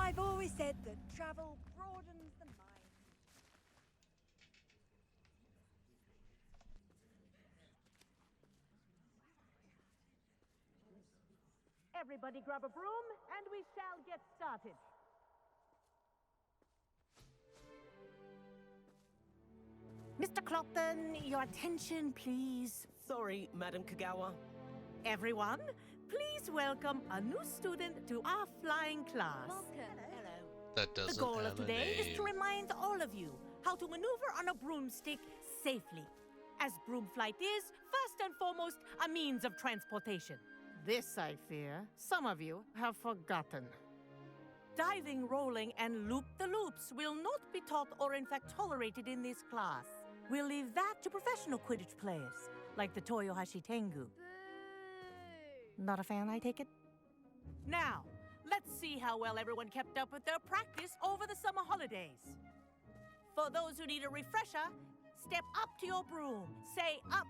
I've always said that travel broadens the mind. Everybody grab a broom, and we shall get started. Mr. Clopton, your attention, please. Sorry, Madam Kagawa. Everyone, please welcome a new student to our flying class. Welcome. Hello. That The doesn't goal have of a today is to name. remind all of you how to maneuver on a broomstick safely, as broom flight is, first and foremost, a means of transportation. This, I fear, some of you have forgotten. Diving, rolling, and loop-the-loops will not be taught or in fact tolerated in this class. We'll leave that to professional Quidditch players, like the Toyohashi Tengu. Not a fan, I take it? Now, let's see how well everyone kept up with their practice over the summer holidays. For those who need a refresher, step up to your broom, say up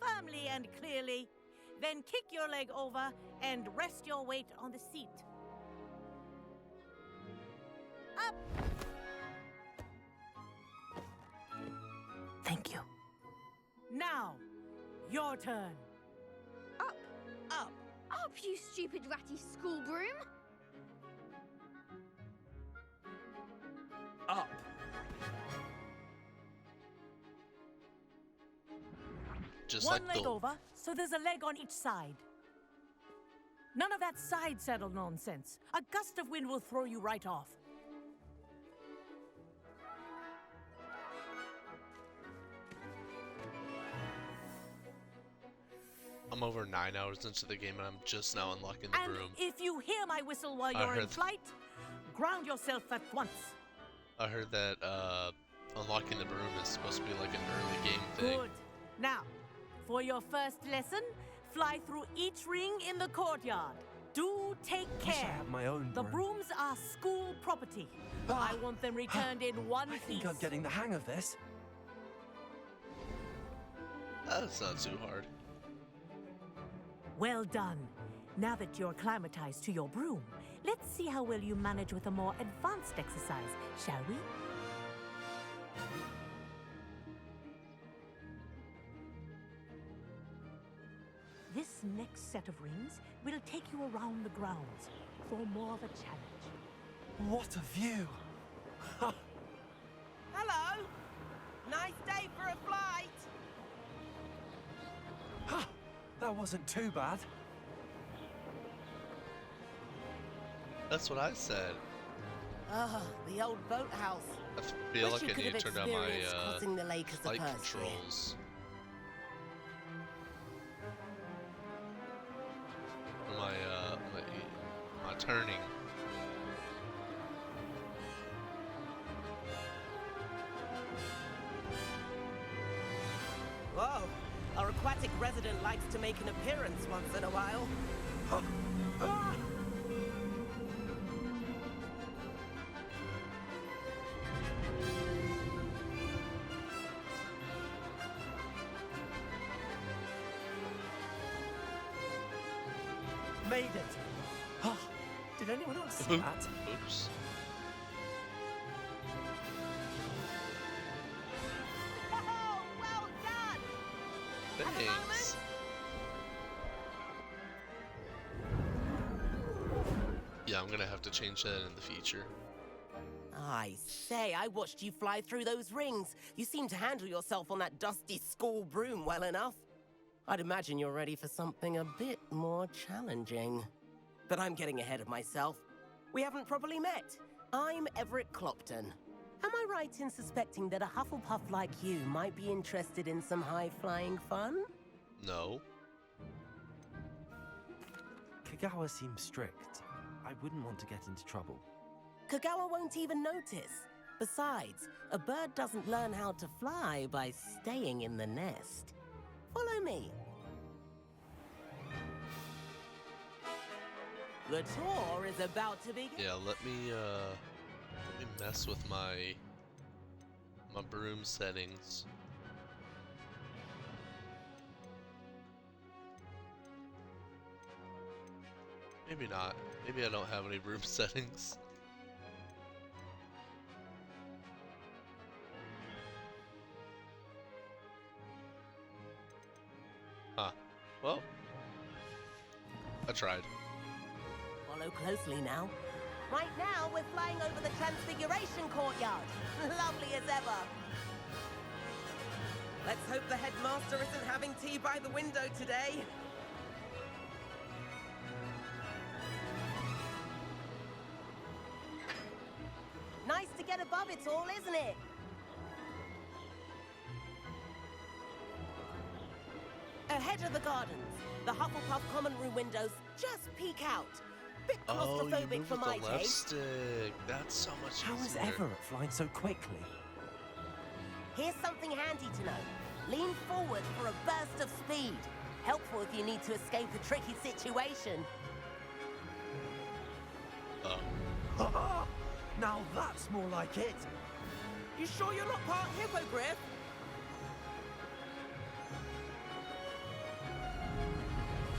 firmly and clearly, then kick your leg over and rest your weight on the seat. Up! Thank you. Now, your turn. Up. Up. Up, you stupid ratty school broom. Up. Just One like leg the over, so there's a leg on each side. None of that side saddle nonsense. A gust of wind will throw you right off. I'm over 9 hours into the game and I'm just now unlocking the And broom. if you hear my whistle while I you're in heard- flight, ground yourself at once. I heard that unlocking the broom is supposed to be like an early game thing. Good. Now, for your first lesson, fly through each ring in the courtyard. Do take Wish I care. had my own The broom. brooms are school property. Ah. I want them returned in one I piece. think I'm getting the hang of this. That's not too hard. Well done. Now that you're acclimatized to your broom, let's see how well you manage with a more advanced exercise, shall we? This next set of rings will take you around the grounds for more of a challenge. What a view! Hello. Nice day for a flight. That wasn't too bad. That's what I said. Ah, the old boathouse. I feel Wish like you I could need have to turn on my experienced crossing the lake as a flight person. controls. My turning. Whoa. Our aquatic resident likes to make an appearance once in a while. Ah! Made it! Ah, did anyone else see that? Oops. Oh, well done! Thanks. Yeah, I'm gonna have to change that in the future. I say, I watched you fly through those rings. You seem to handle yourself on that dusty school broom well enough. I'd imagine you're ready for something a bit more challenging. But I'm getting ahead of myself. We haven't properly met. I'm Everett Clopton. Am I right in suspecting that a Hufflepuff like you might be interested in some high-flying fun? No. Kagawa seems strict. I wouldn't want to get into trouble. Kagawa won't even notice. Besides, a bird doesn't learn how to fly by staying in the nest. Follow me. The tour is about to begin. Yeah, let me mess with my broom settings. Maybe not. Maybe I don't have any broom settings. tried. Follow closely now. Right now, we're flying over the Transfiguration Courtyard. Lovely as ever. Let's hope the headmaster isn't having tea by the window today. Nice to get above it all, isn't it? Ahead of the gardens, the Hufflepuff common room windows just peek out. Bit Oh, you claustrophobic move for with my the left taste. stick. That's so much How is easier. Everett flying so quickly? Here's something handy to know. Lean forward for a burst of speed. Helpful if you need to escape a tricky situation. Oh. Now that's more like it. You sure you're not part hippogriff?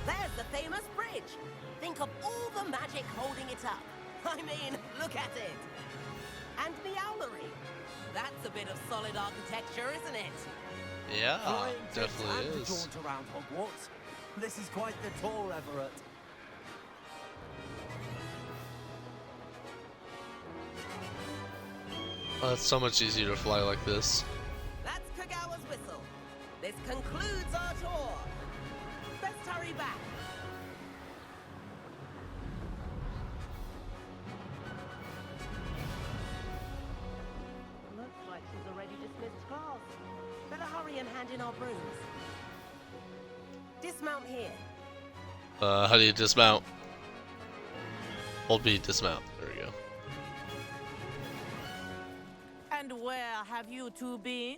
There's the famous bridge. Think of all the magic holding it up. I mean, look at it. And Meowlery. That's a bit of solid architecture, isn't it? Yeah, Flying tips definitely and the is. jaunt around Hogwarts. This is quite the tour, Everett. Oh, it's so much easier to fly like this. That's Kagawa's whistle. This concludes our tour. Best hurry back. Looks like she's already dismissed class. Better hurry and hand in our brooms. Dismount here. How do you dismount? Hold B, dismount. There we go. And where have you two been?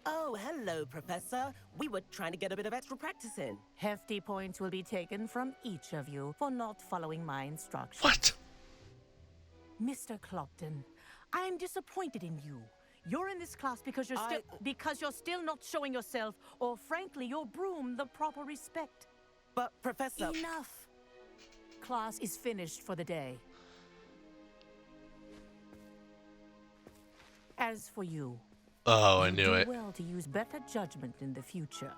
Oh, hello, Professor. We were trying to get a bit of extra practice in. Hefty points will be taken from each of you for not following my instructions. What? Mr. Clopton, I am disappointed in you. You're in this class because you're still not showing yourself, or frankly, your broom the proper respect. But, Professor... Enough. Class is finished for the day. As for you, Oh, I you knew do it. well to use better judgment in the future.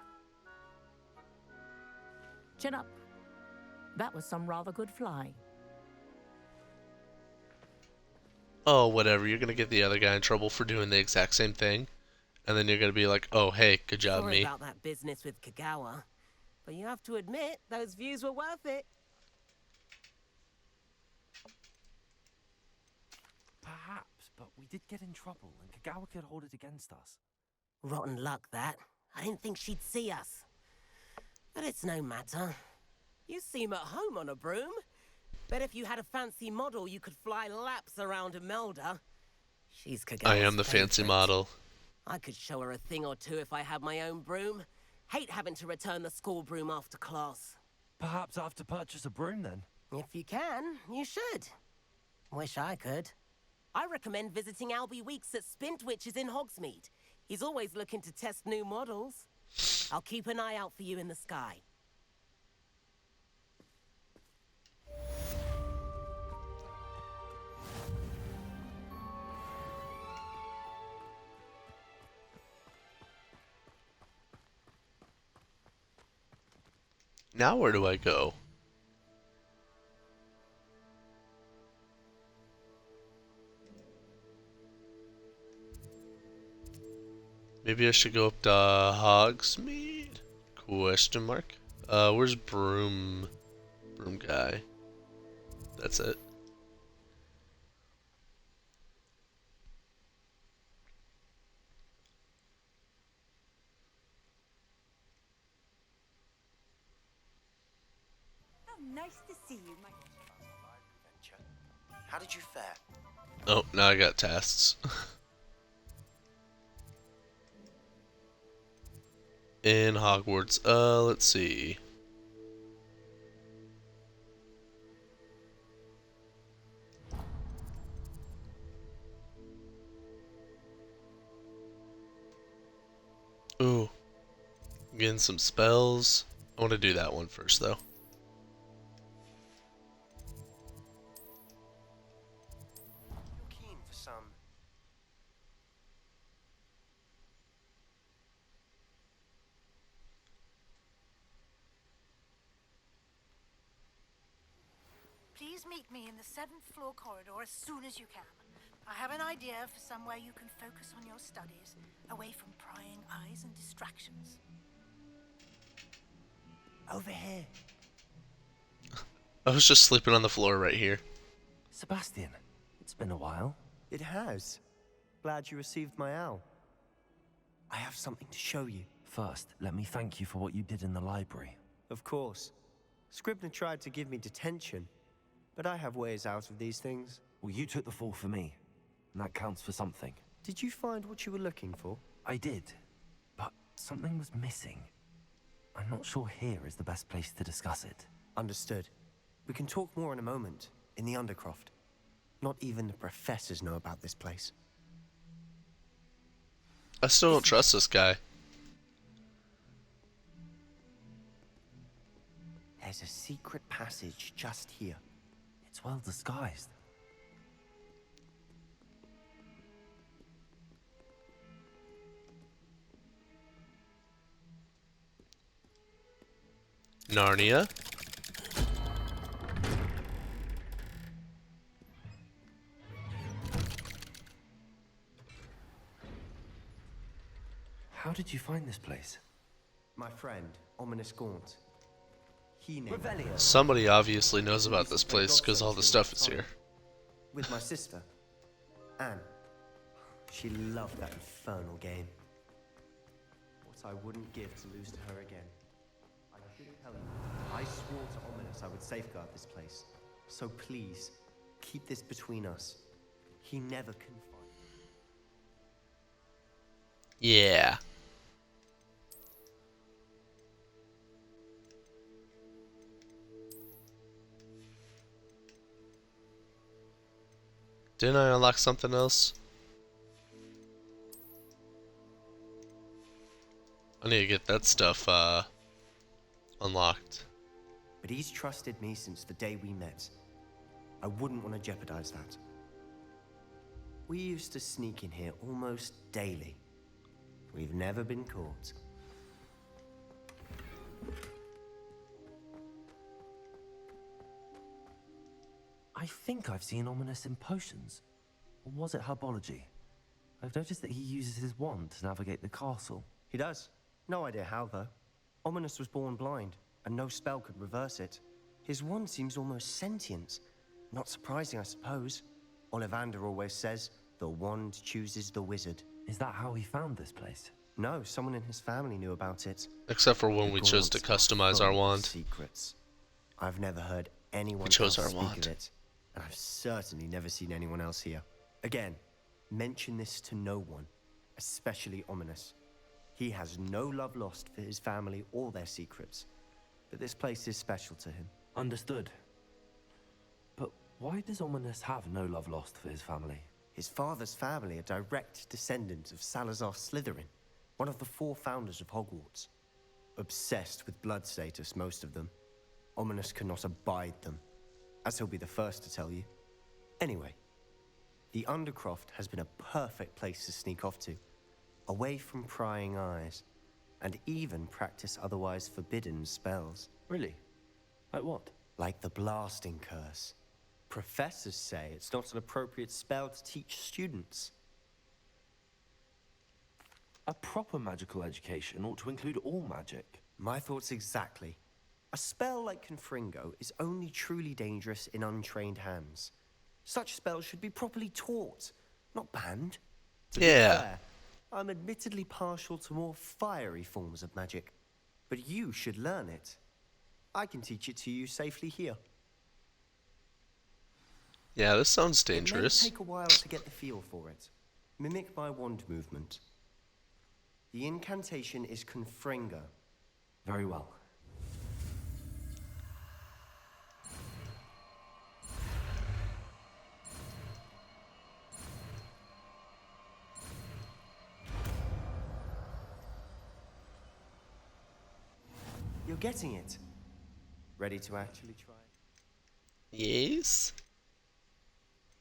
Chin up. That was some rather good flying. Oh, whatever. You're gonna get the other guy in trouble for doing the exact same thing. And then you're gonna be like, oh, hey, good job, Sorry me. about that business with Kagawa. But you have to admit, those views were worth it. Perhaps, but we did get in trouble, and Kagawa could hold it against us. Rotten luck, that. I didn't think she'd see us. But it's no matter. You seem at home on a broom. Bet if you had a fancy model, you could fly laps around Imelda. She's Kagawa's I am the fancy favorite. model. I could show her a thing or two if I had my own broom. Hate having to return the school broom after class. Perhaps I have to purchase a broom then. If you can, you should. Wish I could. I recommend visiting Albie Weeks at Spintwitches in Hogsmeade. He's always looking to test new models. I'll keep an eye out for you in the sky. Now where do I go? Maybe I should go up to Hogsmeade? Question mark. Where's Broom guy? That's it. How nice to see you, my... How did you fare? Oh, now I got tasks. In Hogwarts. Let's see. Ooh. Getting some spells. I want to do that one first, though. You're keen for some. Please meet me in the 7th floor corridor as soon as you can. I have an idea for somewhere you can focus on your studies, away from prying eyes and distractions. Over here. I was just sleeping on the floor right here. Sebastian, it's been a while. It has. Glad you received my owl. I have something to show you. First, let me thank you for what you did in the library. Of course. Scribner tried to give me detention, but I have ways out of these things. Well, you took the fall for me, and that counts for something. Did you find what you were looking for? I did, but something was missing. I'm not sure here is the best place to discuss it. Understood. We can talk more in a moment, in the Undercroft. Not even the professors know about this place. I still don't trust this guy. There's a secret passage just here. It's well disguised. Narnia? How did you find this place? My friend, Ominous Gaunt. He named it. Somebody obviously knows about this place because all the stuff is here. With my sister, Anne. She loved that infernal game. What I wouldn't give to lose to her again. I should tell you, I swore to Ominous I would safeguard this place. So please, keep this between us. He never confided. Yeah. Didn't I unlock something else? I need to get that stuff unlocked. But he's trusted me since the day we met. I wouldn't want to jeopardize that. We used to sneak in here almost daily. We've never been caught. I think I've seen Ominous in potions. Or was it herbology? I've noticed that he uses his wand to navigate the castle. He does. No idea how, though. Ominous was born blind, and no spell could reverse it. His wand seems almost sentient. Not surprising, I suppose. Ollivander always says, the wand chooses the wizard. Is that how he found this place? No, someone in his family knew about it. Except for when The we chose to Gaunts are customize full our of wand. Secrets. I've never heard anyone chose else our speak wand. of it, and I've certainly never seen anyone else here. Again, mention this to no one, especially Ominous. He has no love lost for his family or their secrets, but this place is special to him. Understood. But why does Ominous have no love lost for his family? His father's family are direct descendants of Salazar Slytherin, one of the 4 founders of Hogwarts. Obsessed with blood status, most of them. Ominous cannot abide them, as he'll be the first to tell you. Anyway, the Undercroft has been a perfect place to sneak off to, away from prying eyes, and even practice otherwise forbidden spells. Really? Like what? Like the blasting curse. Professors say it's not an appropriate spell to teach students. A proper magical education ought to include all magic. My thoughts exactly. A spell like Confringo is only truly dangerous in untrained hands. Such spells should be properly taught, not banned. To be Yeah. fair, I'm admittedly partial to more fiery forms of magic, but you should learn it. I can teach it to you safely here. Yeah, this sounds It may dangerous. take a while to get the feel for it. Mimic my wand movement. The incantation is Confringo. Very well. You're getting it. Ready to actually try? Yes?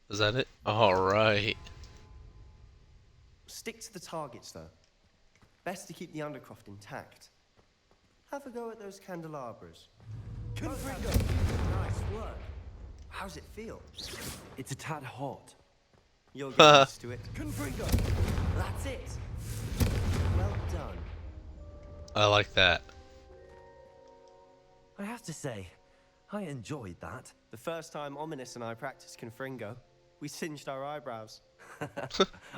Is that it? Alright. Stick to the targets, though. Best to keep the Undercroft intact. Have a go at those candelabras. Confringo! Nice work. How's it feel? It's a tad hot. You'll get used to it. Confringo! That's it! Well done. I like that. I have to say, I enjoyed that. The first time Ominous and I practiced Confringo, we singed our eyebrows.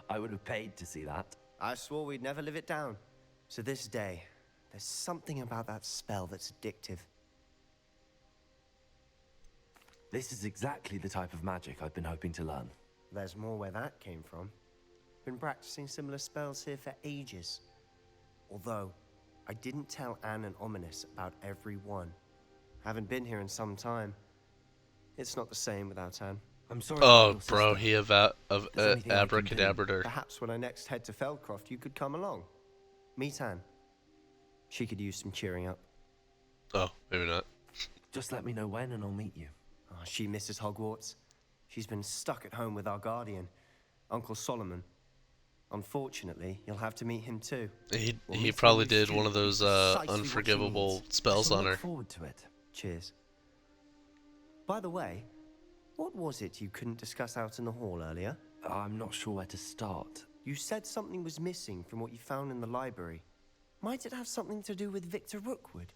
I would have paid to see that. I swore we'd never live it down. So this day, there's something about that spell that's addictive. This is exactly the type of magic I've been hoping to learn. There's more where that came from. Been practicing similar spells here for ages. Although, I didn't tell Anne and Ominous about every one. Haven't been here in some time. It's not the same without Anne. I'm sorry. about Oh, your bro, sister. he There's anything I can do. abracadabrader. Perhaps when I next head to Feldcroft, you could come along. Meet Anne. She could use some cheering up. Oh, maybe not. Just let me know when and I'll meet you. Oh, she misses Hogwarts. She's been stuck at home with our guardian, Uncle Solomon. Unfortunately, you'll have to meet him too. He probably did one of those unforgivable spells I on her. look forward to it. Cheers. By the way, what was it you couldn't discuss out in the hall earlier? I'm not sure where to start. You said something was missing from what you found in the library. Might it have something to do with Victor Rookwood?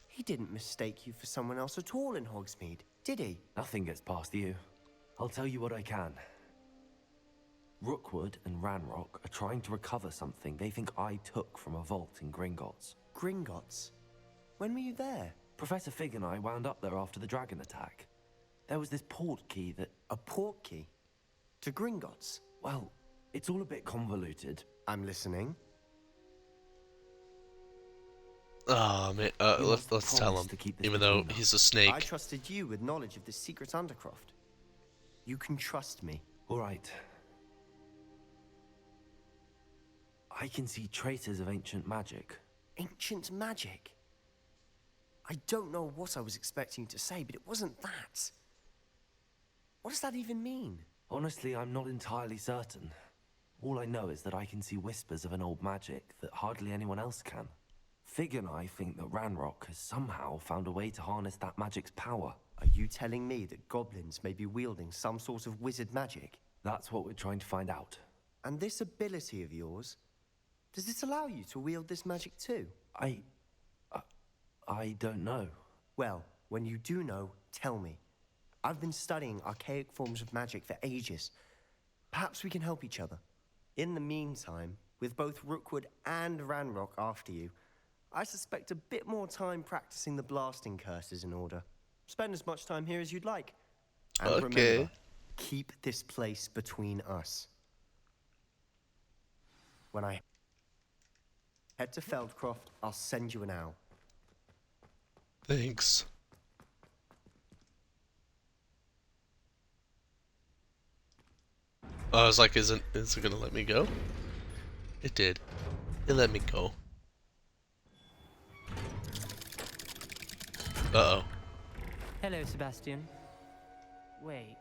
He didn't mistake you for someone else at all in Hogsmeade, did he? Nothing gets past you. I'll tell you what I can. Rookwood and Ranrock are trying to recover something they think I took from a vault in Gringotts. Gringotts? When were you there? Professor Fig and I wound up there after the dragon attack. There was this port key that... A port key? To Gringotts? Well, it's all a bit convoluted. I'm listening. Oh man, let's tell him. to keep this Even though between us. he's a snake. I trusted you with knowledge of the secret Undercroft. You can trust me. All right. I can see traces of ancient magic. Ancient magic? I don't know what I was expecting you to say, but it wasn't that. What does that even mean? Honestly, I'm not entirely certain. All I know is that I can see whispers of an old magic that hardly anyone else can. Fig and I think that Ranrock has somehow found a way to harness that magic's power. Are you telling me that goblins may be wielding some sort of wizard magic? That's what we're trying to find out. And this ability of yours, does it allow you to wield this magic too? I don't know. Well, when you do know, tell me. I've been studying archaic forms of magic for ages. Perhaps we can help each other. In the meantime, with both Rookwood and Ranrock after you, I suspect a bit more time practicing the blasting curse is in order. Spend as much time here as you'd like. And Okay. remember, keep this place between us. When I head to Feldcroft, I'll send you an owl. Thanks. I was like, is it gonna let me go? It did. It let me go. Uh-oh. Hello, Sebastian. Wait.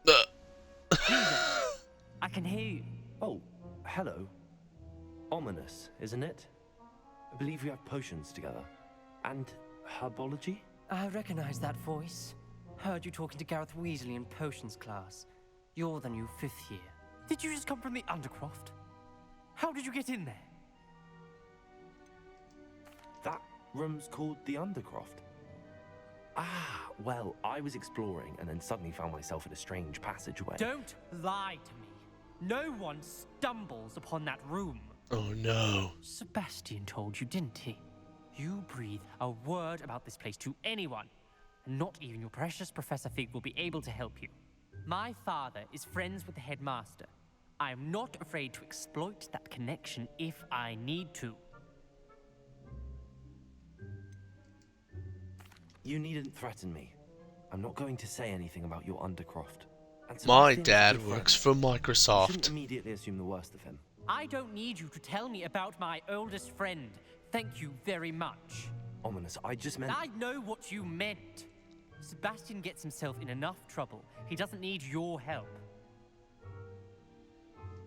Uh. I can hear you. Oh, hello. Ominous, isn't it? I believe we have potions together. And herbology? I recognize that voice. Heard you talking to Gareth Weasley in potions class. You're the new 5th year. Did you just come from the Undercroft? How did you get in there? That room's called the Undercroft. Ah, well, I was exploring and then suddenly found myself in a strange passageway. Don't lie to me. No one stumbles upon that room. Oh no. Sebastian told you, didn't he? You breathe a word about this place to anyone, and not even your precious Professor Fig will be able to help you. My father is friends with the headmaster. I am not afraid to exploit that connection if I need to. You needn't threaten me. I'm not going to say anything about your Undercroft. And My Sebastian is a dad good works friend. for You shouldn't Microsoft. immediately assume the worst of him. I don't need you to tell me about my oldest friend. Thank you very much. Ominous, I just meant... I know what you meant. Sebastian gets himself in enough trouble. He doesn't need your help.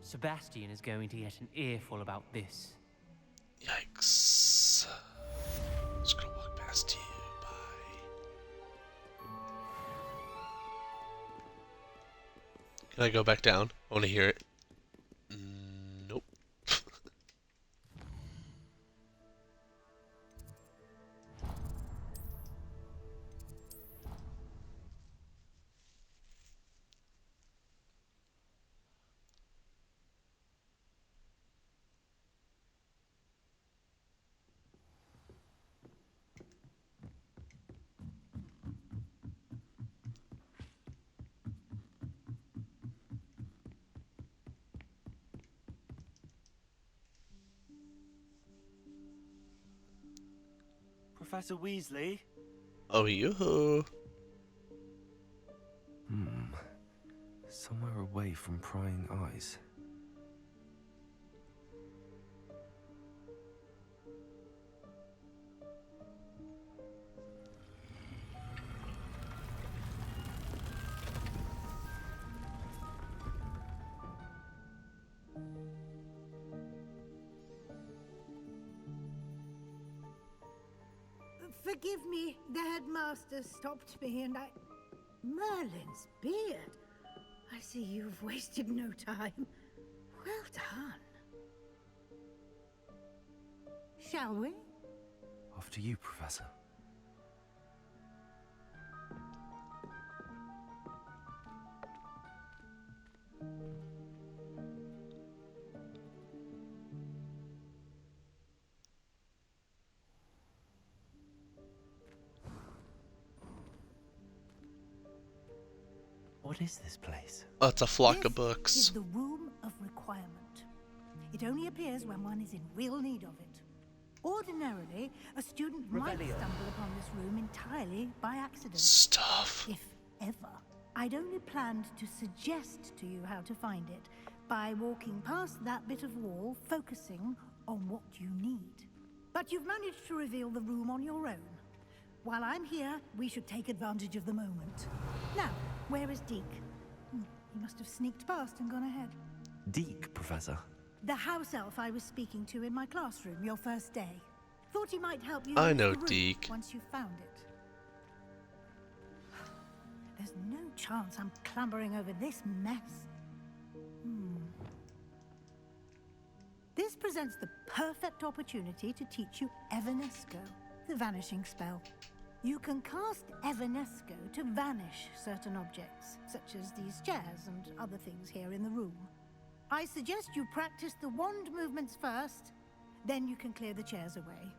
Sebastian is going to get an earful about this. Yikes. Just gonna walk past you. Bye. Can I go back down? I want to hear it. Nope. Professor Weasley? Oh, yoo-hoo. Somewhere away from prying eyes. Forgive me, the headmaster stopped me and I... Merlin's beard. I see you've wasted no time. Well done. Shall we? After you, Professor. What is this place? Oh, it's a flock of This books. is the Room of Requirement. It only appears when one is in real need of it. Ordinarily, a student might Revelio. stumble upon this room entirely by accident. Stuff. If ever. I'd only planned to suggest to you how to find it by walking past that bit of wall, focusing on what you need. But you've managed to reveal the room on your own. While I'm here, we should take advantage of the moment. Now, where is Deke? He must have sneaked past and gone ahead. Deke, Professor. The house elf I was speaking to in my classroom your first day. Thought he might help you I use know the room Deke. once you found it. There's no chance I'm clambering over this mess. This presents the perfect opportunity to teach you Evanesco, the vanishing spell. You can cast Evanesco to vanish certain objects, such as these chairs and other things here in the room. I suggest you practice the wand movements first, then you can clear the chairs away.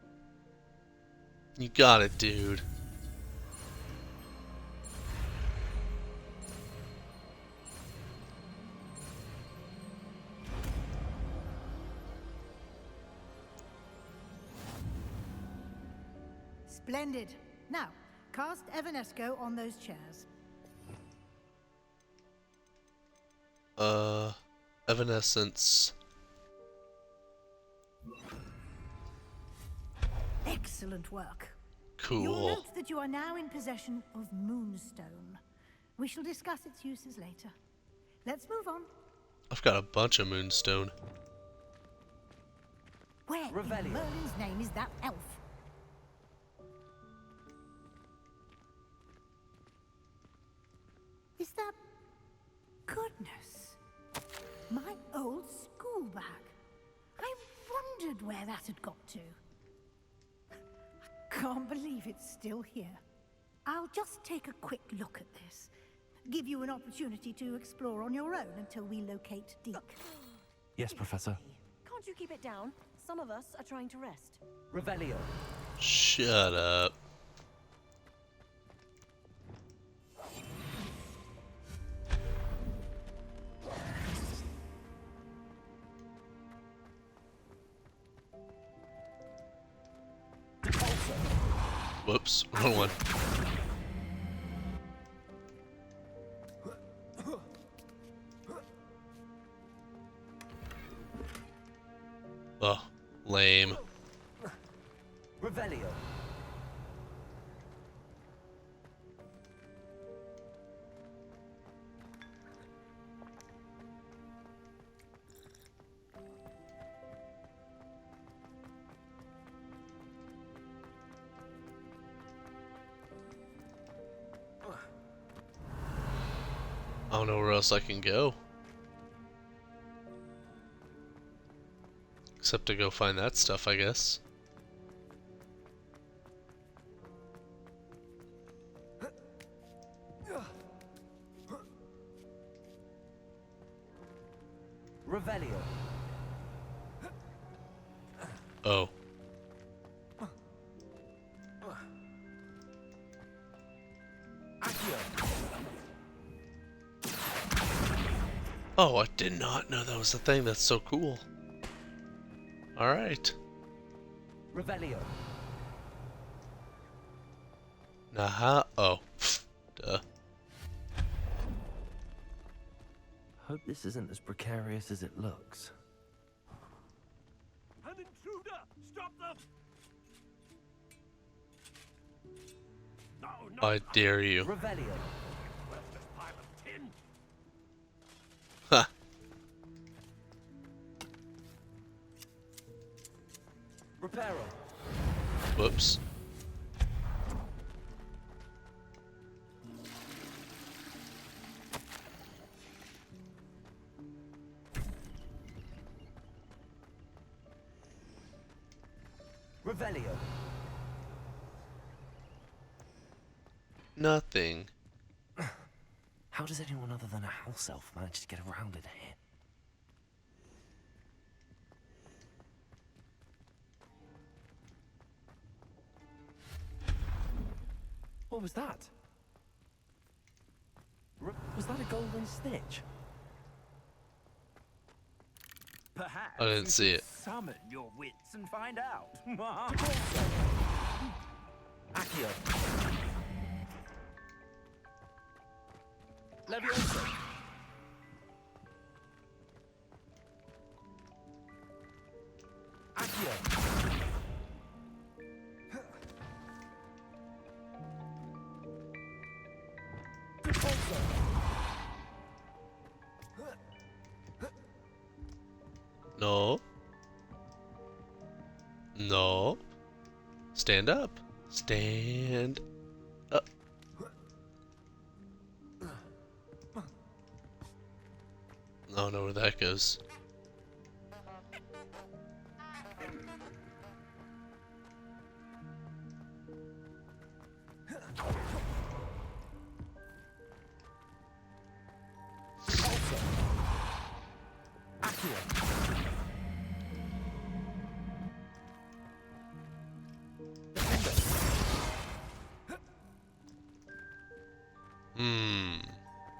You got it, dude. Splendid. Now, cast Evanesco on those chairs. Evanescence. Excellent work. Cool. You'll note that you are now in possession of Moonstone. We shall discuss its uses later. Let's move on. I've got a bunch of Moonstone. Where in Revelio. Merlin's name is that elf? Is that... Goodness. My old school bag. I wondered where that had got to. I can't believe it's still here. I'll just take a quick look at this. Give you an opportunity to explore on your own until we locate Deke. Yes, Professor. Can't you keep it down? Some of us are trying to rest. Revelio. Shut up. Whoops, wrong one. Oh, lame. Revelio. I don't know where else I can go. Except to go find that stuff, I guess. Revelio. Oh. Oh, I did not know that was a thing. That's so cool. Alright. Revelio. Nah. Oh. Duh. Hope this isn't as precarious as it looks. An intruder! Stop them! No, no! I dare you. Revelio. Worthless pile of tin! Ha. Reparo. Whoops. Revelio. Nothing. How does anyone other than a house elf manage to get around in here? What was that? Was that a golden snitch? Perhaps I didn't you see should it. Summon your wits and find out. Accio. Levioso. Accio. No. No. Stand up. Stand up. I don't know where that goes.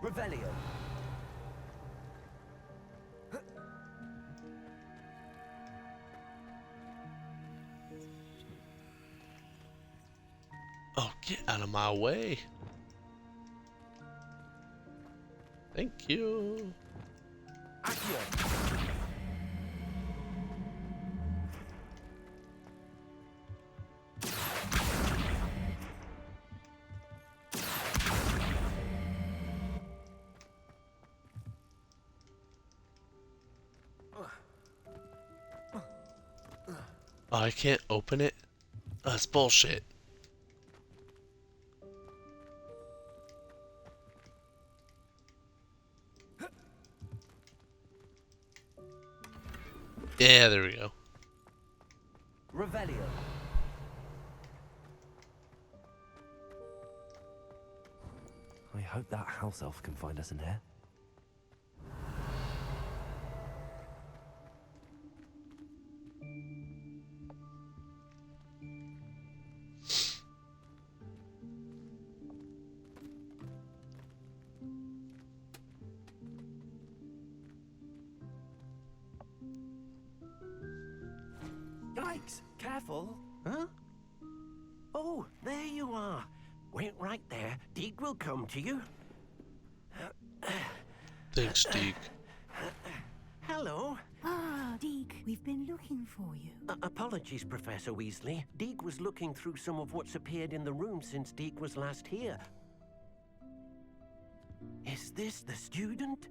Revelio. Oh, get out of my way. Thank you. Accio. Oh, I can't open it? That's bullshit. Yeah, there we go. Revelio. I hope that house elf can find us in here. Yikes! Careful! Huh? Oh, there you are. Wait right there. Deek will come to you. Thanks, Deke. Hello. Ah, Deke, we've been looking for you. Apologies, Professor Weasley. Deek was looking through some of what's appeared in the room since Deek was last here. Is this the student?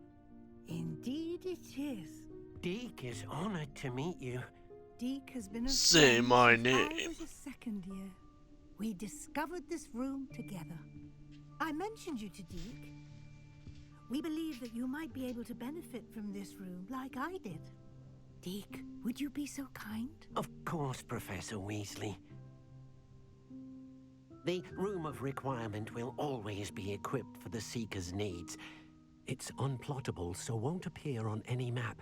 Indeed it is. Deek is honored to meet you. Deke has been a Say friend my since I name. was a second year. We discovered this room together. I mentioned you to Deke. We believe that you might be able to benefit from this room like I did. Deke, would you be so kind? Of course, Professor Weasley. The Room of Requirement will always be equipped for the Seeker's needs. It's unplottable, so won't appear on any map.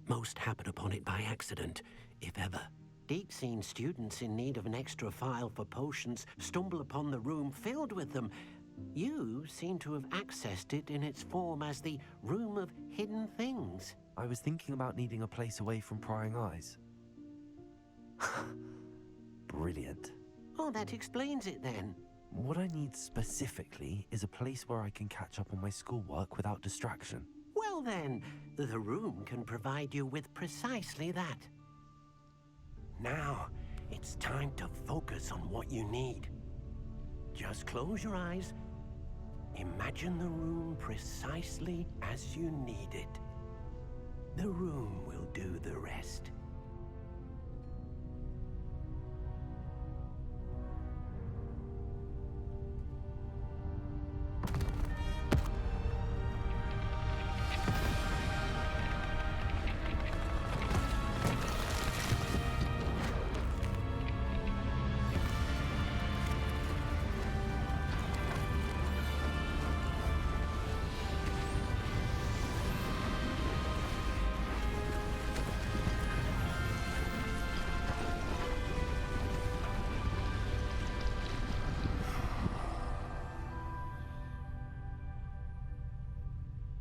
Most happen upon it by accident, if ever. Deke's seen students in need of an extra file for potions stumble upon the room filled with them. You seem to have accessed it in its form as the Room of Hidden Things. I was thinking about needing a place away from prying eyes. Brilliant. Oh, that explains it then. What I need specifically is a place where I can catch up on my schoolwork without distraction. Well then, the room can provide you with precisely that. Now, it's time to focus on what you need. Just close your eyes. Imagine the room precisely as you need it. The room will do the rest.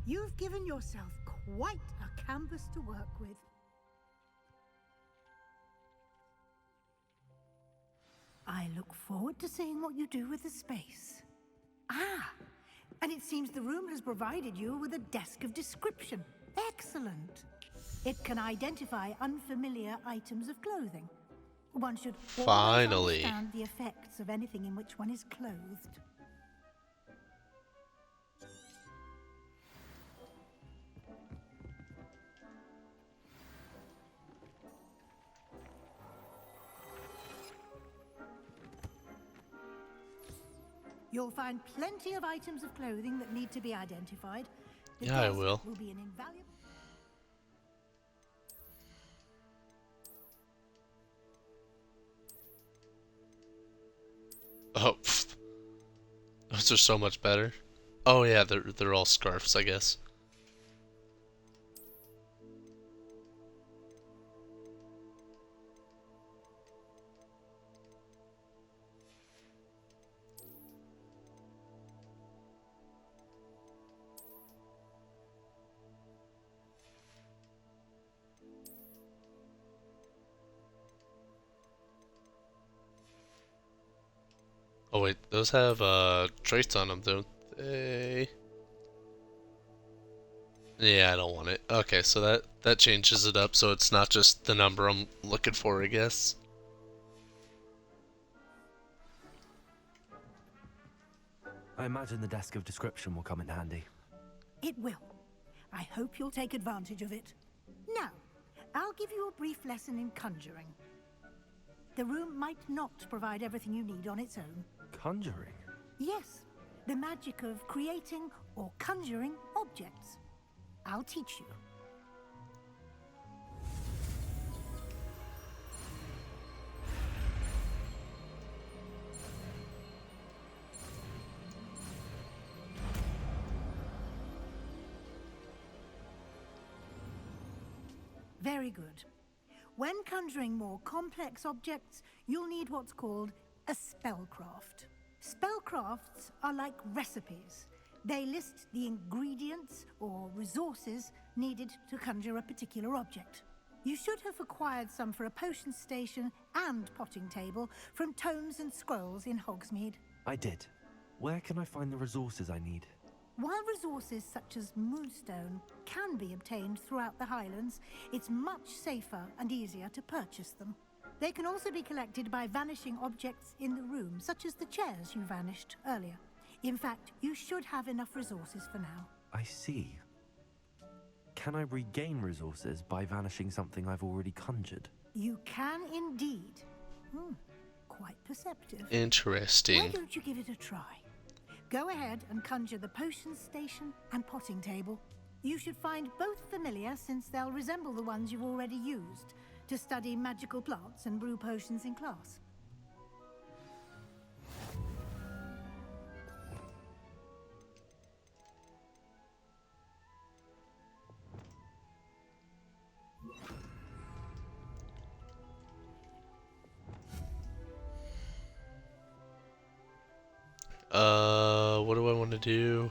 You've given yourself quite a canvas to work with. I look forward to seeing what you do with the space. Ah, and it seems the room has provided you with a desk of description. Excellent. It can identify unfamiliar items of clothing. One should always Finally understand the effects of anything in which one is clothed. You'll find plenty of items of clothing that need to be identified. The Yeah, I desk will. Be an invaluable. Oh, pfft. Those are so much better. Oh yeah, they're all scarves, I guess. Oh wait, those have traits on them, don't they? Yeah, I don't want it. Okay, so that changes it up, so it's not just the number I'm looking for, I guess. I imagine the desk of description will come in handy. It will. I hope you'll take advantage of it. Now, I'll give you a brief lesson in conjuring. The room might not provide everything you need on its own. Conjuring? Yes, the magic of creating or conjuring objects. I'll teach you. Very good. When conjuring more complex objects, you'll need what's called a spellcraft. Spellcrafts are like recipes. They list the ingredients or resources needed to conjure a particular object. You should have acquired some for a potion station and potting table from tomes and scrolls in Hogsmeade. I did. Where can I find the resources I need? While resources such as moonstone can be obtained throughout the Highlands, it's much safer and easier to purchase them. They can also be collected by vanishing objects in the room, such as the chairs you vanished earlier. In fact, you should have enough resources for now. I see. Can I regain resources by vanishing something I've already conjured? You can indeed. Quite perceptive. Interesting. Why don't you give it a try? Go ahead and conjure the potion station and potting table. You should find both familiar since they'll resemble the ones you've already used to study magical plants and brew potions in class. What do I want to do?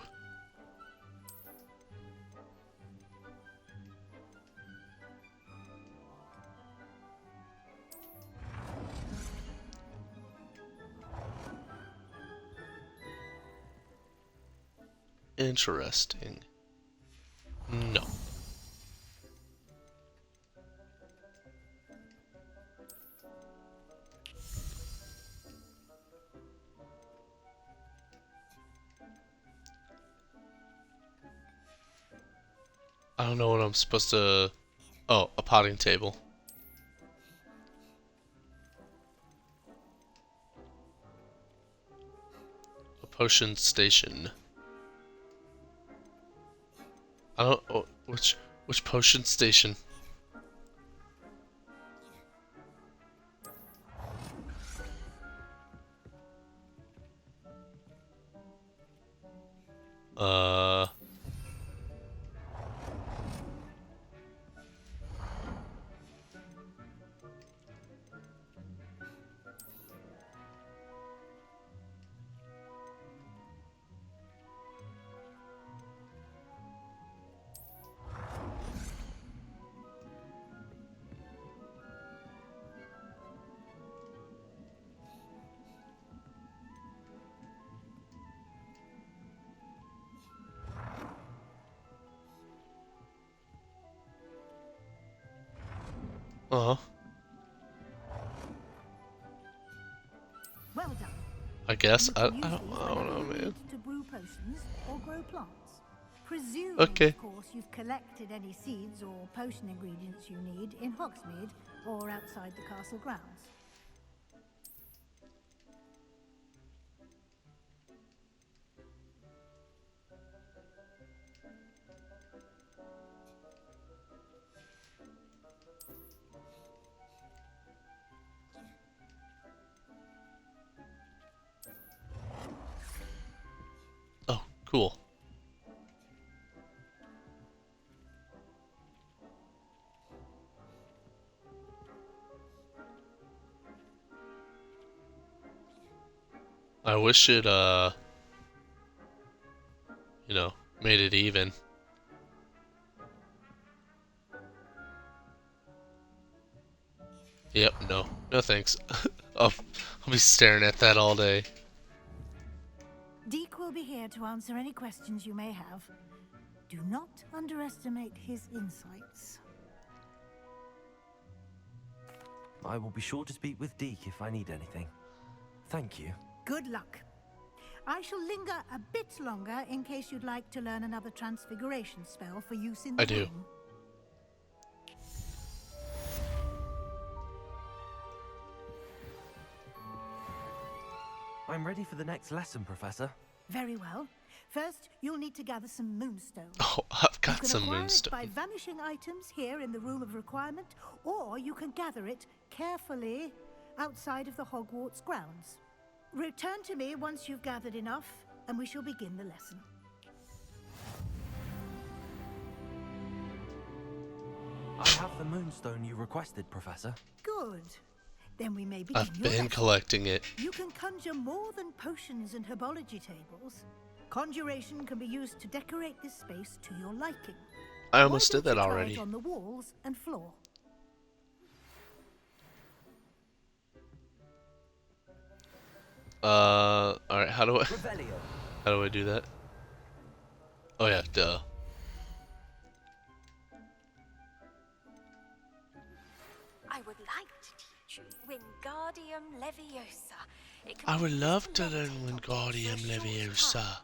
Interesting. No. I don't know what I'm supposed to... Oh, a potting table. A potion station. I don't... Oh, which potion station? Uh-huh. Well done. I guess. You I can use don't these know, whenever you man. need to brew potions or grow plants. Presuming, Okay. of course, you've collected any seeds or potion ingredients you need in Hogsmeade or outside the castle grounds. Oh, cool. I wish it, you know, made it even. Yep, no. No thanks. I'll be staring at that all day. Deke will be here to answer any questions you may have. Do not underestimate his insights. I will be sure to speak with Deke if I need anything. Thank you. Good luck. I shall linger a bit longer in case you'd like to learn another transfiguration spell for use in the I do. room. I'm ready for the next lesson, Professor. Very well. First, you'll need to gather some moonstone. Oh, I've You got can some acquire it moonstone. by vanishing items here in the Room of Requirement, or you can gather it carefully outside of the Hogwarts grounds. Return to me once you've gathered enough, and we shall begin the lesson. I have the moonstone you requested, Professor. Good. Then we may begin I've your been lesson. collecting it. You can conjure more than potions and herbology tables. Conjuration can be used to decorate this space to your liking. I almost Why did don't that you try already. it on the walls and floor. Alright, how do I do that? Oh yeah, duh. I would like to teach you Wingardium Leviosa. It can I be would used love to levitate learn objects for a Wingardium short Leviosa. time.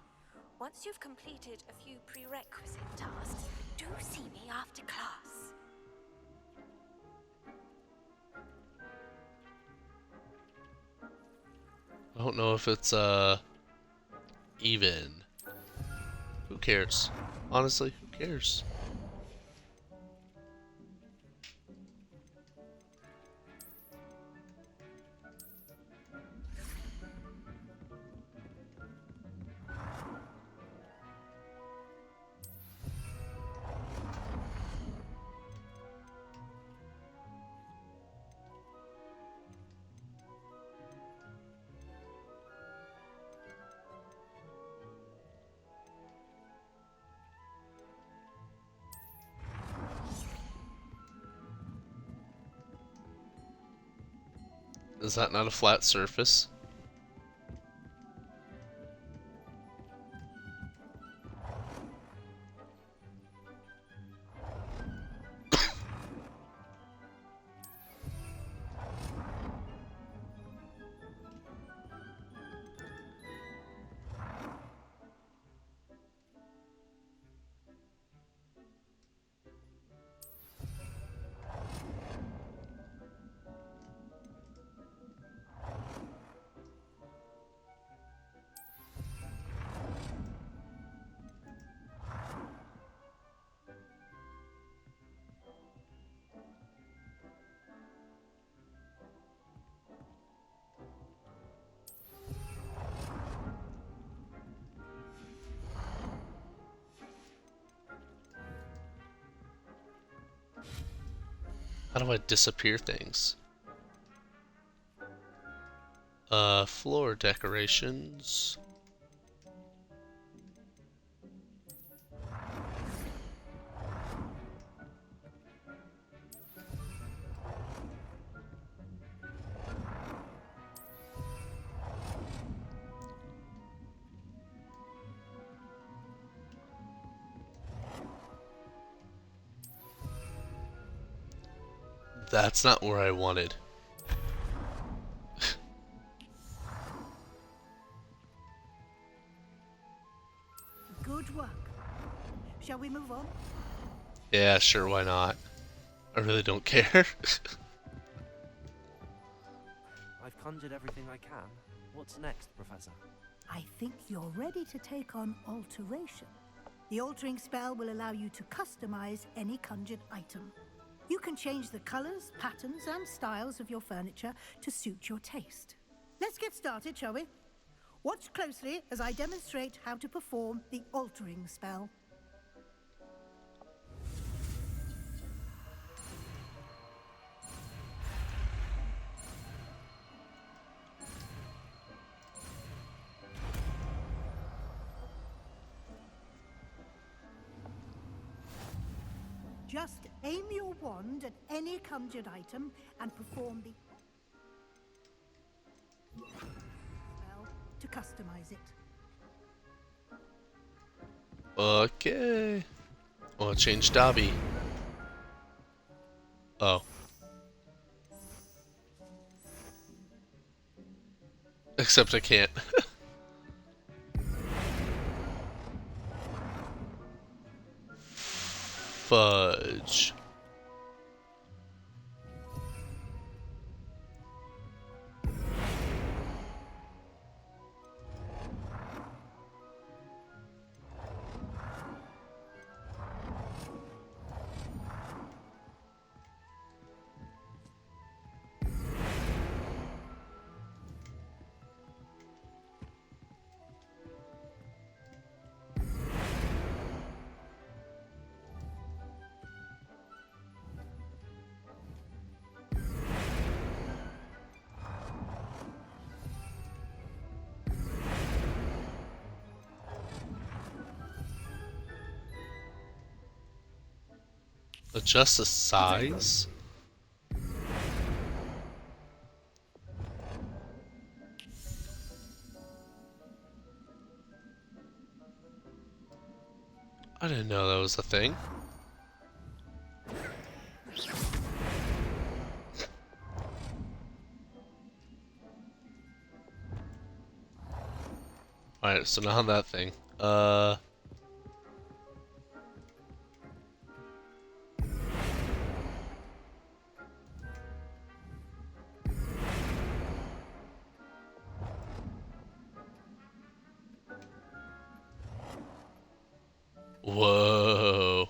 Once you've completed a few prerequisite tasks, do see me after class. I don't know if it's even. Who cares? Honestly, who cares? Is that not a flat surface? How do I disappear things? Floor decorations. That's not where I wanted. Good work. Shall we move on? Yeah, sure, why not? I really don't care. I've conjured everything I can. What's next, Professor? I think you're ready to take on alteration. The altering spell will allow you to customize any conjured item. You can change the colors, patterns, and styles of your furniture to suit your taste. Let's get started, shall we? Watch closely as I demonstrate how to perform the altering spell. Just aim your wand at any conjured item and perform the spell to customize it. Okay. Well, change Dobby. Oh. Except I can't. Fudge. Adjust the size? I didn't know that was a thing. Alright, so now that thing. Whoa.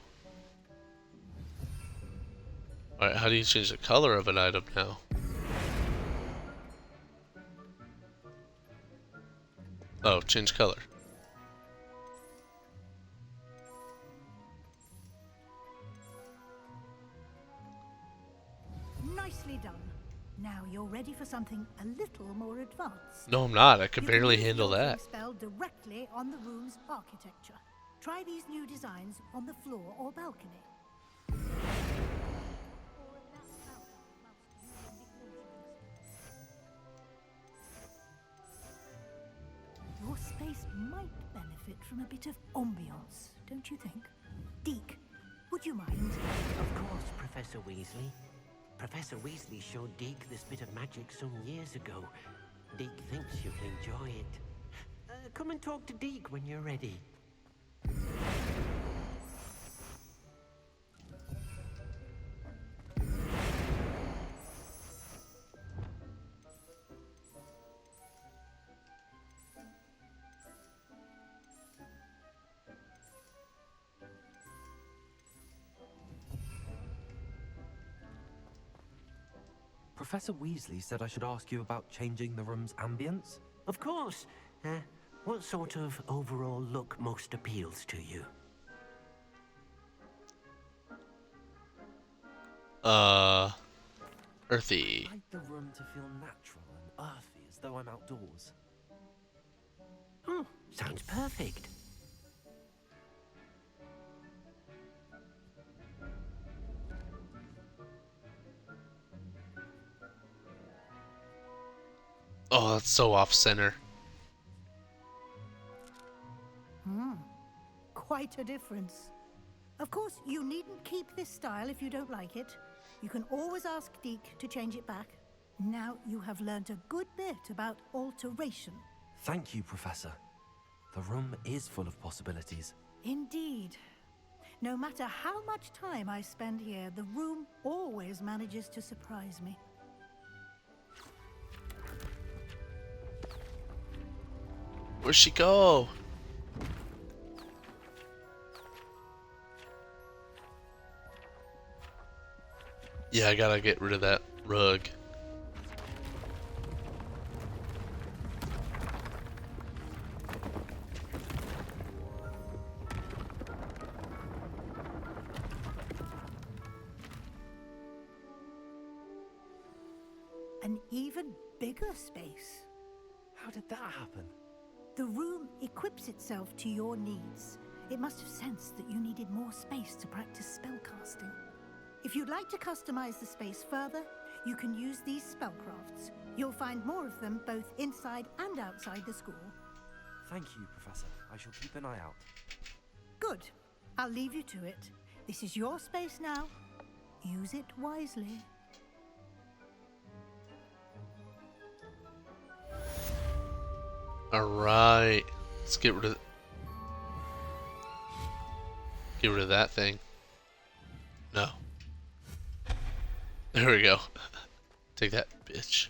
Alright, how do you change the color of an item now? Oh, change color. Nicely done. Now you're ready for something a little more advanced. No, I'm not. I can You barely use handle the that. altering spell directly on the room's architecture. Try these new designs on the floor or balcony. Your space might benefit from a bit of ambiance, don't you think? Deke, would you mind? Of course, Professor Weasley. Professor Weasley showed Deke this bit of magic some years ago. Deke thinks you'll enjoy it. Come and talk to Deke when you're ready. Professor Weasley said I should ask you about changing the room's ambience. Of course. What sort of overall look most appeals to you? Earthy. I'd like the room to feel natural and earthy, as though I'm outdoors. Oh, sounds perfect. Oh, that's so off-center. Quite a difference. Of course, you needn't keep this style if you don't like it. You can always ask Deke to change it back. Now you have learned a good bit about alteration. Thank you, Professor. The room is full of possibilities. Indeed. No matter how much time I spend here, the room always manages to surprise me. Where'd she go? Yeah, I gotta get rid of that rug. An even bigger space. How did that happen? The room equips itself to your needs. It must have sensed that you needed more space to practice spellcasting. If you'd like to customize the space further, you can use these spellcrafts. You'll find more of them both inside and outside the school. Thank you, Professor. I shall keep an eye out. Good. I'll leave you to it. This is your space now. Use it wisely. Alright. Let's get rid of that thing. No. There we go. Take that, bitch.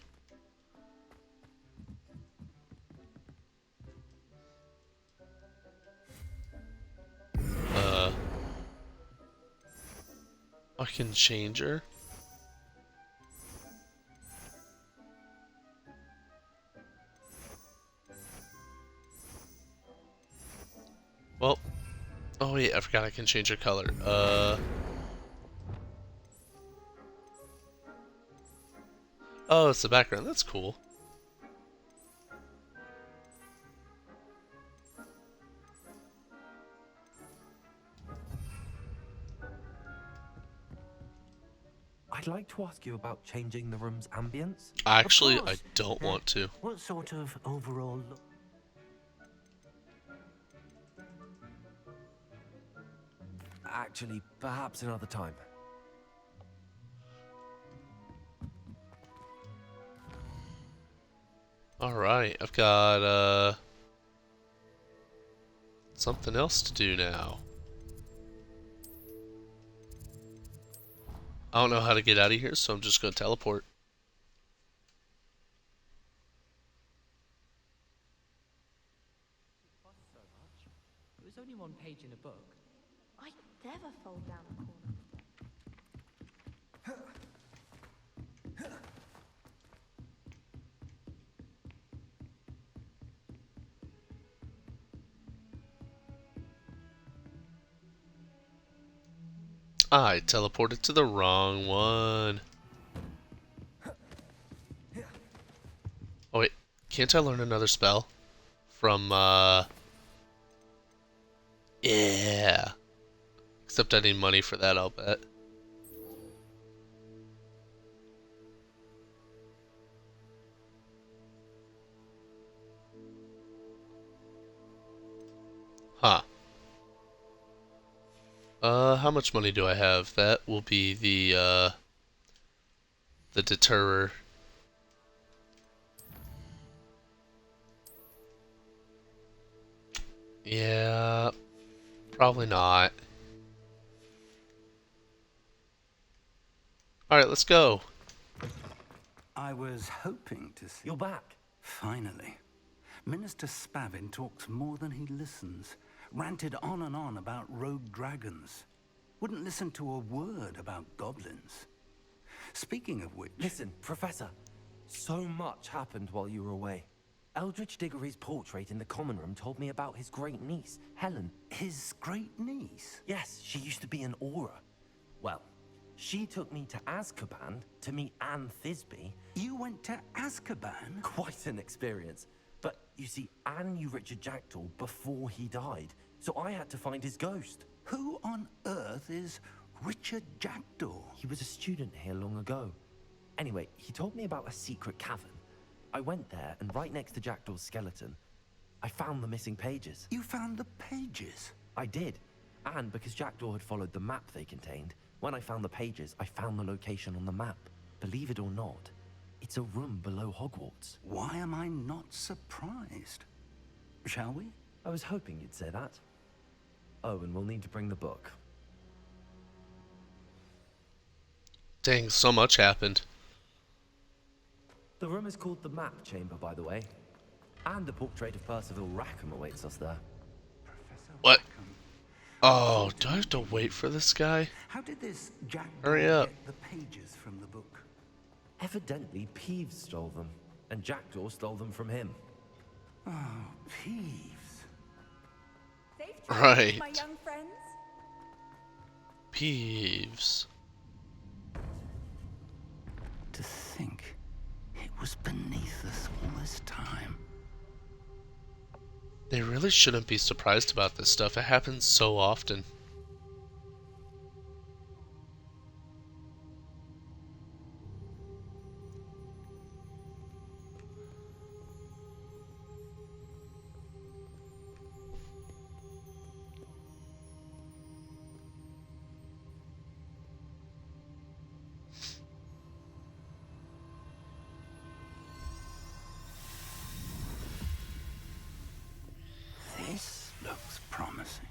I can change her. Well, oh wait, I forgot I can change her color. Oh, it's the background. That's cool. I'd like to ask you about changing the room's ambience. Actually, I course. don't want to. What sort of overall look? Actually, perhaps another time. Alright, I've got, something else to do now. I don't know how to get out of here, so I'm just gonna teleport. It was only one page in a book. I never fall down a corner. I teleported to the wrong one. Oh wait, can't I learn another spell? From, yeah. Except I need money for that, I'll bet. Huh. How much money do I have? That will be the deterrer. Yeah, probably not. Alright, let's go. I was hoping to see... You're back. Finally. Minister Spavin talks more than he listens. Ranted on and on about rogue dragons. Wouldn't listen to a word about goblins. Speaking of which... Listen, Professor. So much happened while you were away. Eldridge Diggory's portrait in the common room told me about his great niece, Helen. His great niece? Yes, she used to be an Auror. Well, she took me to Azkaban to meet Anne Thisbe. You went to Azkaban? Quite an experience. But you see, Anne knew Richard Jackdaw before he died, so I had to find his ghost. Who on earth is Richard Jackdaw? He was a student here long ago. Anyway, he told me about a secret cavern. I went there, and right next to Jackdaw's skeleton, I found the missing pages. You found the pages? I did. And because Jackdaw had followed the map they contained, when I found the pages, I found the location on the map. Believe it or not, it's a room below Hogwarts. Why am I not surprised? Shall we? I was hoping you'd say that. Oh, and we'll need to bring the book. Dang, so much happened. The room is called the Map Chamber, by the way. And a portrait of Percival Rackham awaits us there. What? Oh, do I have to wait for this guy? How did this Jackdaw Hurry up. get the pages from the book? Evidently, Peeves stole them, and Jackdaw stole them from him. Oh, Peeves. Safe Right. travels, my young friends. Peeves. To think it was beneath us all this time. They really shouldn't be surprised about this stuff. It happens so often. This looks promising.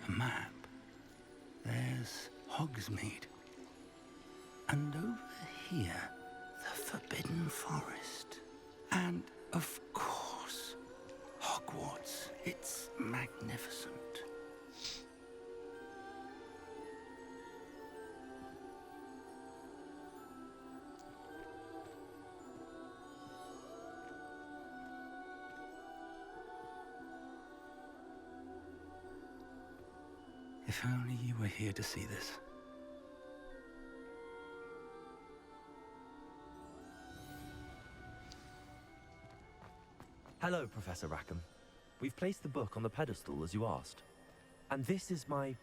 A map. There's Hogsmeade. And over here, the Forbidden Forest. And, of course, Hogwarts. It's magnificent. If only you were here to see this. Hello, Professor Rackham. We've placed the book on the pedestal, as you asked. And this is my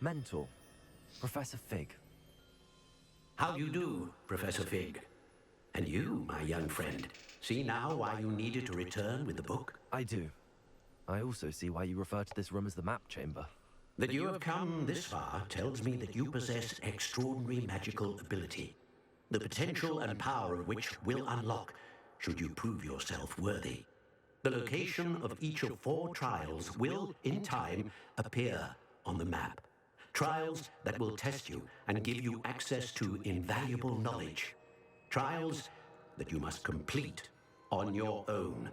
mentor, Professor Fig. How do you do, Professor Fig? And you, my young friend, see now why you needed to return with the book? I do. I also see why you refer to this room as the map chamber. That you have come this far tells me that you possess extraordinary magical ability, the potential and power of which will unlock should you prove yourself worthy. The location of each of 4 trials will, in time, appear on the map. Trials that will test you and give you access to invaluable knowledge. Trials that you must complete on your own.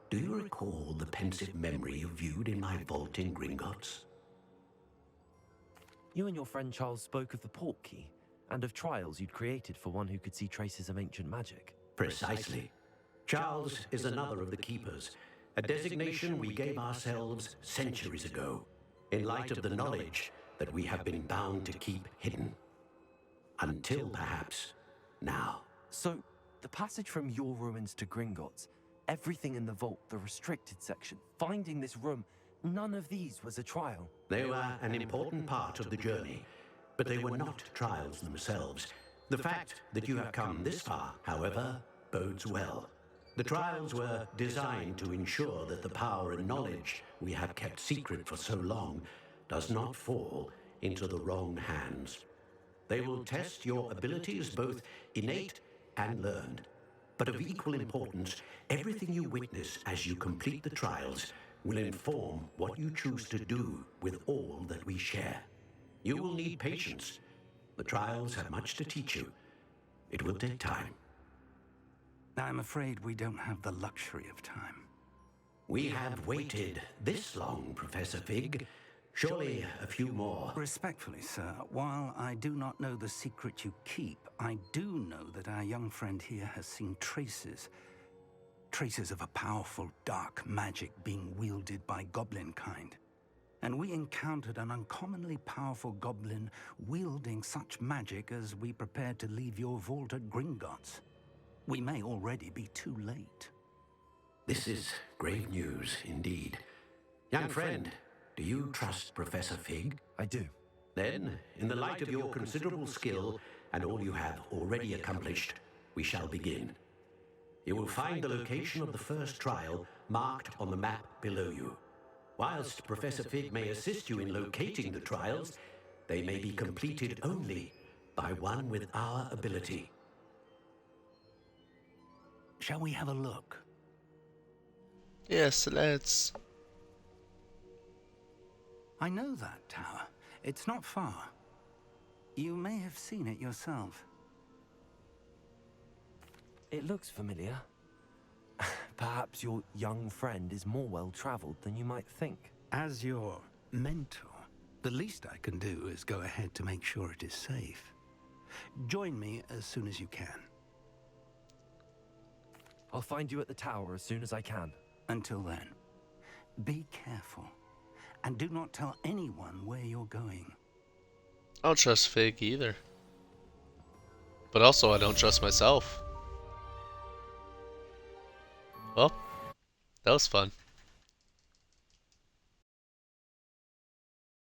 Do you recall the pensive memory you viewed in my vault in Gringotts? You and your friend Charles spoke of the port key, and of trials you'd created for one who could see traces of ancient magic. Precisely. Charles is another of the Keepers, a designation we gave ourselves centuries ago, in light of the knowledge that we have been bound to keep hidden. Until perhaps now. So, the passage from your ruins to Gringotts, everything in the vault, the restricted section, finding this room, none of these was a trial. They were an important part of the journey, but they were not trials themselves. The fact that you have come this far, however, bodes well. The trials were designed to ensure that the power and knowledge we have kept secret for so long does not fall into the wrong hands. They will test your abilities, both innate and learned. But of equal importance, everything you witness as you complete the trials will inform what you choose to do with all that we share. You will need patience. The trials have much to teach you. It will take time. I'm afraid we don't have the luxury of time. We have waited this long, Professor Fig. Surely a few more. Respectfully, sir, while I do not know the secret you keep, I do know that our young friend here has seen traces of a powerful dark magic being wielded by goblin kind. And we encountered an uncommonly powerful goblin wielding such magic as we prepared to leave your vault at Gringotts. We may already be too late. This is grave news indeed. Young friend, do you trust Professor Fig? I do. Then, in the light of your considerable skill and all you have already accomplished, we shall begin. You will find the location of the first trial marked on the map below you. Whilst Professor Fig may assist you in locating the trials, they may be completed only by one with our ability. Shall we have a look? Yes, let's. I know that tower. It's not far. You may have seen it yourself. It looks familiar. Perhaps your young friend is more well-traveled than you might think. As your mentor, the least I can do is go ahead to make sure it is safe. Join me as soon as you can. I'll find you at the tower as soon as I can. Until then, be careful. And do not tell anyone where you're going. I don't trust Fig either. But also, I don't trust myself. Well, that was fun.